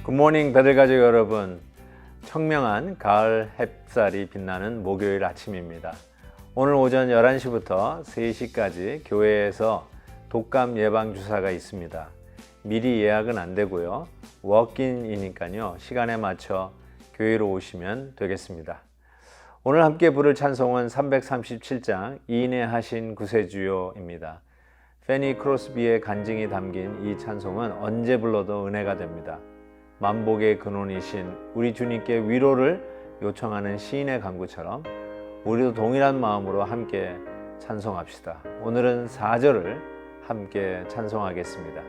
굿모닝 배들가족 여러분, 청명한 가을 햇살이 빛나는 목요일 아침입니다. 오늘 오전 11시부터 3시까지 교회에서 독감 예방 주사가 있습니다. 미리 예약은 안 되고요, 워크인이니까요, 시간에 맞춰 교회로 오시면 되겠습니다. 오늘 함께 부를 찬송은 337장 인내하신 구세주요입니다. 페니 크로스비의 간증이 담긴 이 찬송은 언제 불러도 은혜가 됩니다. 만복의 근원이신 우리 주님께 위로를 요청하는 시인의 간구처럼 우리도 동일한 마음으로 함께 찬송합시다. 오늘은 4절을 함께 찬송하겠습니다.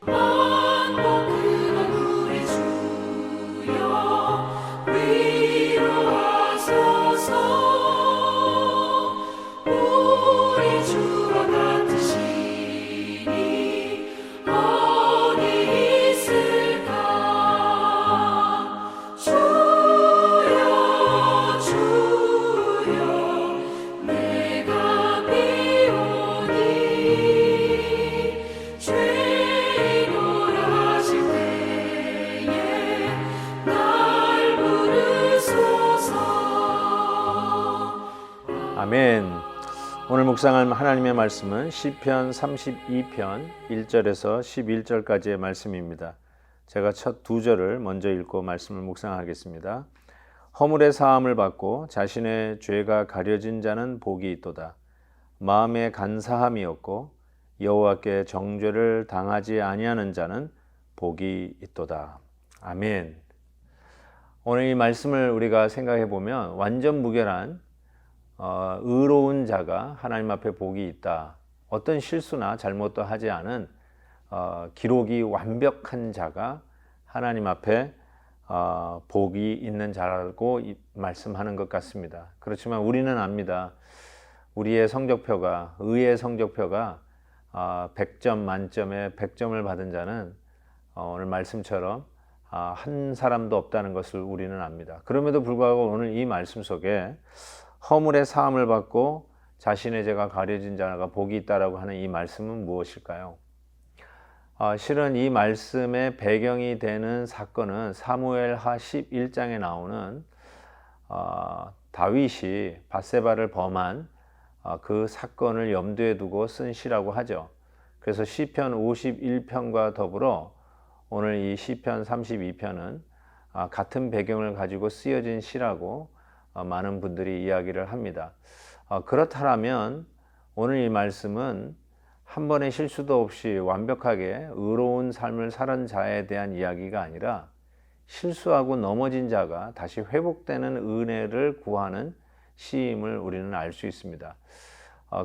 만복 근원 우리 주여 위로하소서. 우리 주와 같으시니 어디 있을까. 주여 주여 내가 비오니 죄인으로 하실 때에 날 부르소서. 아멘. 오늘 묵상할 하나님의 말씀은 시편 32편 1절에서 11절까지의 말씀입니다. 제가 첫 2절을 먼저 읽고 말씀을 묵상하겠습니다. 허물의 사함을 받고 자신의 죄가 가려진 자는 복이 있도다. 마음에 간사함이 없고 여호와께 정죄를 당하지 아니하는 자는 복이 있도다. 아멘. 오늘 이 말씀을 우리가 생각해 보면 완전 무결한 의로운 자가 하나님 앞에 복이 있다. 어떤 실수나 잘못도 하지 않은 기록이 완벽한 자가 하나님 앞에 복이 있는 자라고 말씀하는 것 같습니다. 그렇지만 우리는 압니다. 우리의 성적표가, 의의 성적표가 100점 만점에 100점을 받은 자는 오늘 말씀처럼 한 사람도 없다는 것을 우리는 압니다. 그럼에도 불구하고 오늘 이 말씀 속에 허물의 사함을 받고 자신의 죄가 가려진 자가 복이 있다라고 하는 이 말씀은 무엇일까요? 실은 이 말씀의 배경이 되는 사건은 사무엘하 11장에 나오는 다윗이 밧세바를 범한 그 사건을 염두에 두고 쓴 시라고 하죠. 그래서 시편 51편과 더불어 오늘 이 시편 32편은 같은 배경을 가지고 쓰여진 시라고 많은 분들이 이야기를 합니다. 그렇다면 오늘 이 말씀은 한 번의 실수도 없이 완벽하게 의로운 삶을 살은 자에 대한 이야기가 아니라 실수하고 넘어진 자가 다시 회복되는 은혜를 구하는 시임을 우리는 알 수 있습니다.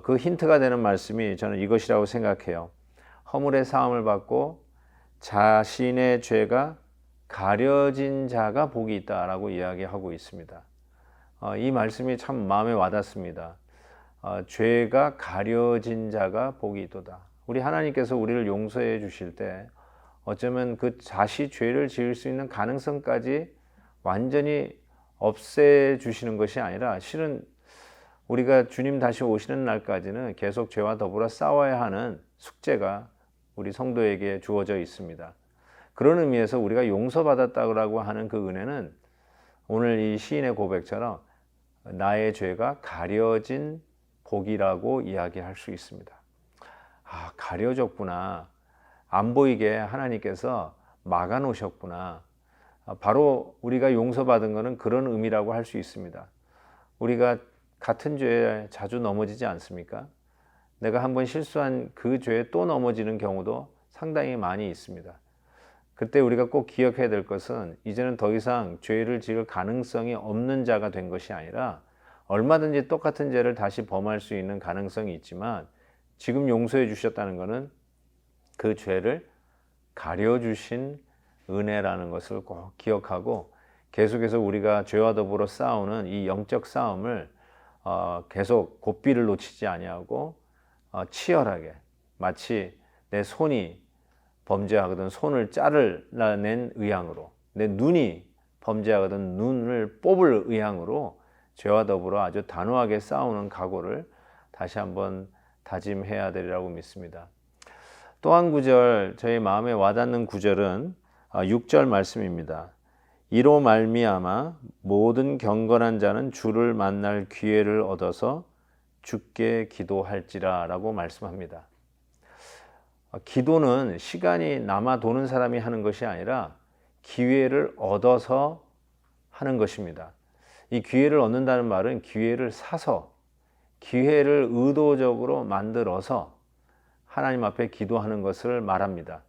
그 힌트가 되는 말씀이 저는 이것이라고 생각해요. 허물의 사함을 받고 자신의 죄가 가려진 자가 복이 있다라고 이야기하고 있습니다. 이 말씀이 참 마음에 와닿습니다. 죄가 가려진 자가 복이 있도다. 우리 하나님께서 우리를 용서해 주실 때 어쩌면 그 자시 죄를 지을 수 있는 가능성까지 완전히 없애 주시는 것이 아니라 실은 우리가 주님 다시 오시는 날까지는 계속 죄와 더불어 싸워야 하는 숙제가 우리 성도에게 주어져 있습니다. 그런 의미에서 우리가 용서받았다고 하는 그 은혜는 오늘 이 시인의 고백처럼 나의 죄가 가려진 복이라고 이야기할 수 있습니다. 가려졌구나. 안 보이게 하나님께서 막아 놓으셨구나. 바로 우리가 용서받은 것은 그런 의미라고 할 수 있습니다. 우리가 같은 죄에 자주 넘어지지 않습니까? 내가 한번 실수한 그 죄에 또 넘어지는 경우도 상당히 많이 있습니다. 그때 우리가 꼭 기억해야 될 것은 이제는 더 이상 죄를 지을 가능성이 없는 자가 된 것이 아니라 얼마든지 똑같은 죄를 다시 범할 수 있는 가능성이 있지만 지금 용서해 주셨다는 것은 그 죄를 가려주신 은혜라는 것을 꼭 기억하고 계속해서 우리가 죄와 더불어 싸우는 이 영적 싸움을 계속 고삐를 놓치지 아니하고 치열하게, 마치 내 손이 범죄하거든 손을 자르려는 의향으로, 내 눈이 범죄하거든 눈을 뽑을 의향으로 죄와 더불어 아주 단호하게 싸우는 각오를 다시 한번 다짐해야 되리라고 믿습니다. 또 한 구절, 저희 마음에 와닿는 구절은 6절 말씀입니다. 이로 말미암아 모든 경건한 자는 주를 만날 기회를 얻어서 주께 기도할지라 라고 말씀합니다. 기도는 시간이 남아 도는 사람이 하는 것이 아니라 기회를 얻어서 하는 것입니다. 이 기회를 얻는다는 말은 기회를 사서, 기회를 의도적으로 만들어서 하나님 앞에 기도하는 것을 말합니다.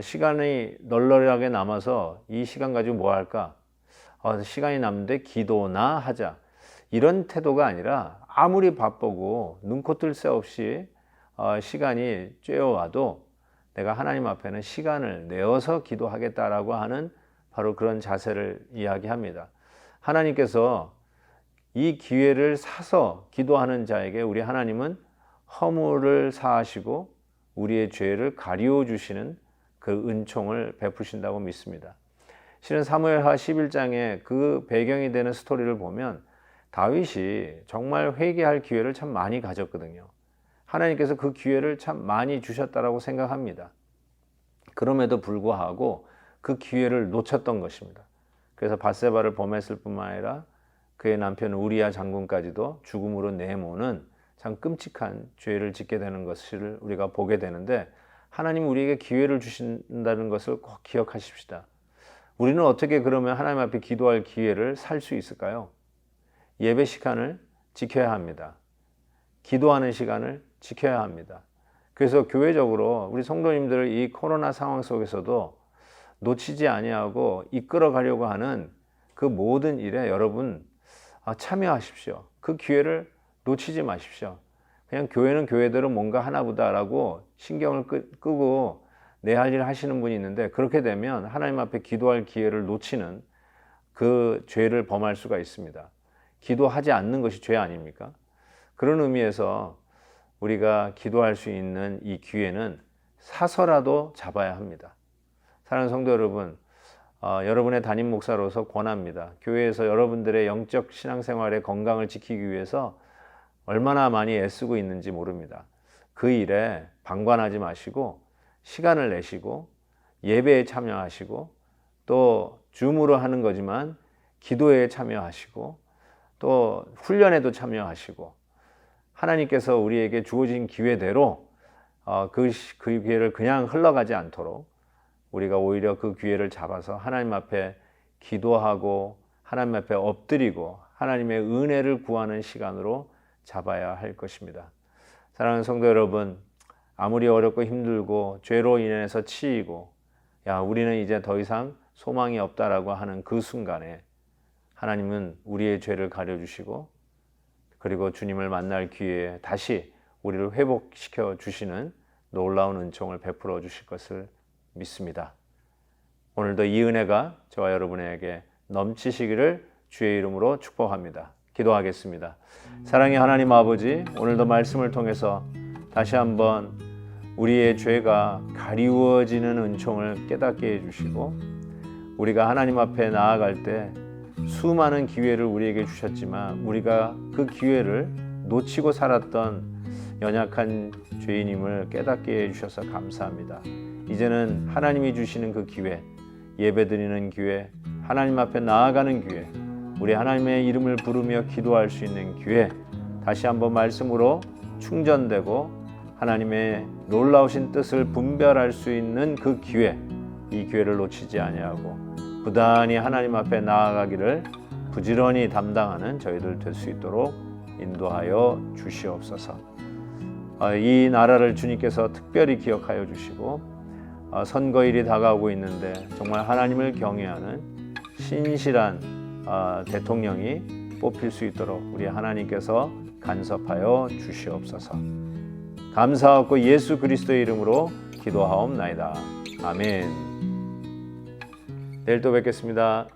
시간이 널널하게 남아서 이 시간 가지고 뭐 할까? 시간이 남는데 기도나 하자. 이런 태도가 아니라 아무리 바쁘고 눈코 뜰 새 없이 시간이 쬐어와도 내가 하나님 앞에는 시간을 내어서 기도하겠다라고 하는 바로 그런 자세를 이야기합니다. 하나님께서 이 기회를 사서 기도하는 자에게 우리 하나님은 허물을 사하시고 우리의 죄를 가리워 주시는 그 은총을 베푸신다고 믿습니다. 실은 사무엘하 11장에 그 배경이 되는 스토리를 보면 다윗이 정말 회개할 기회를 참 많이 가졌거든요. 하나님께서 그 기회를 참 많이 주셨다라고 생각합니다. 그럼에도 불구하고 그 기회를 놓쳤던 것입니다. 그래서 밧세바를 범했을 뿐만 아니라 그의 남편 우리야 장군까지도 죽음으로 내모는 참 끔찍한 죄를 짓게 되는 것을 우리가 보게 되는데, 하나님 우리에게 기회를 주신다는 것을 꼭 기억하십시다. 우리는 어떻게 그러면 하나님 앞에 기도할 기회를 살 수 있을까요? 예배 시간을 지켜야 합니다. 기도하는 시간을 지켜야 합니다. 그래서 교회적으로 우리 성도님들을 이 코로나 상황 속에서도 놓치지 아니하고 이끌어 가려고 하는 그 모든 일에 여러분 참여하십시오. 그 기회를 놓치지 마십시오. 그냥 교회는 교회대로 뭔가 하나보다라고 신경을 끄고 내 할 일 하시는 분이 있는데, 그렇게 되면 하나님 앞에 기도할 기회를 놓치는 그 죄를 범할 수가 있습니다. 기도하지 않는 것이 죄 아닙니까? 그런 의미에서 우리가 기도할 수 있는 이 기회는 사서라도 잡아야 합니다. 사랑하는 성도 여러분, 여러분의 담임 목사로서 권합니다. 교회에서 여러분들의 영적 신앙생활의 건강을 지키기 위해서 얼마나 많이 애쓰고 있는지 모릅니다. 그 일에 방관하지 마시고 시간을 내시고 예배에 참여하시고, 또 줌으로 하는 거지만 기도에 참여하시고, 또 훈련에도 참여하시고, 하나님께서 우리에게 주어진 기회대로 그 기회를 그냥 흘러가지 않도록 우리가 오히려 그 기회를 잡아서 하나님 앞에 기도하고 하나님 앞에 엎드리고 하나님의 은혜를 구하는 시간으로 잡아야 할 것입니다. 사랑하는 성도 여러분, 아무리 어렵고 힘들고 죄로 인해서 치이고 우리는 이제 더 이상 소망이 없다라고 하는 그 순간에 하나님은 우리의 죄를 가려주시고, 그리고 주님을 만날 기회에 다시 우리를 회복시켜 주시는 놀라운 은총을 베풀어 주실 것을 믿습니다. 오늘도 이 은혜가 저와 여러분에게 넘치시기를 주의 이름으로 축복합니다. 기도하겠습니다. 사랑의 하나님 아버지, 오늘도 말씀을 통해서 다시 한번 우리의 죄가 가리워지는 은총을 깨닫게 해주시고, 우리가 하나님 앞에 나아갈 때 수많은 기회를 우리에게 주셨지만 우리가 그 기회를 놓치고 살았던 연약한 죄인임을 깨닫게 해주셔서 감사합니다. 이제는 하나님이 주시는 그 기회, 예배드리는 기회, 하나님 앞에 나아가는 기회, 우리 하나님의 이름을 부르며 기도할 수 있는 기회, 다시 한번 말씀으로 충전되고 하나님의 놀라우신 뜻을 분별할 수 있는 그 기회, 이 기회를 놓치지 아니하고 부단히 하나님 앞에 나아가기를 부지런히 담당하는 저희들 될 수 있도록 인도하여 주시옵소서. 이 나라를 주님께서 특별히 기억하여 주시고, 선거일이 다가오고 있는데 정말 하나님을 경외하는 신실한 대통령이 뽑힐 수 있도록 우리 하나님께서 간섭하여 주시옵소서. 감사하고 예수 그리스도의 이름으로 기도하옵나이다. 아멘. 내일 또 뵙겠습니다.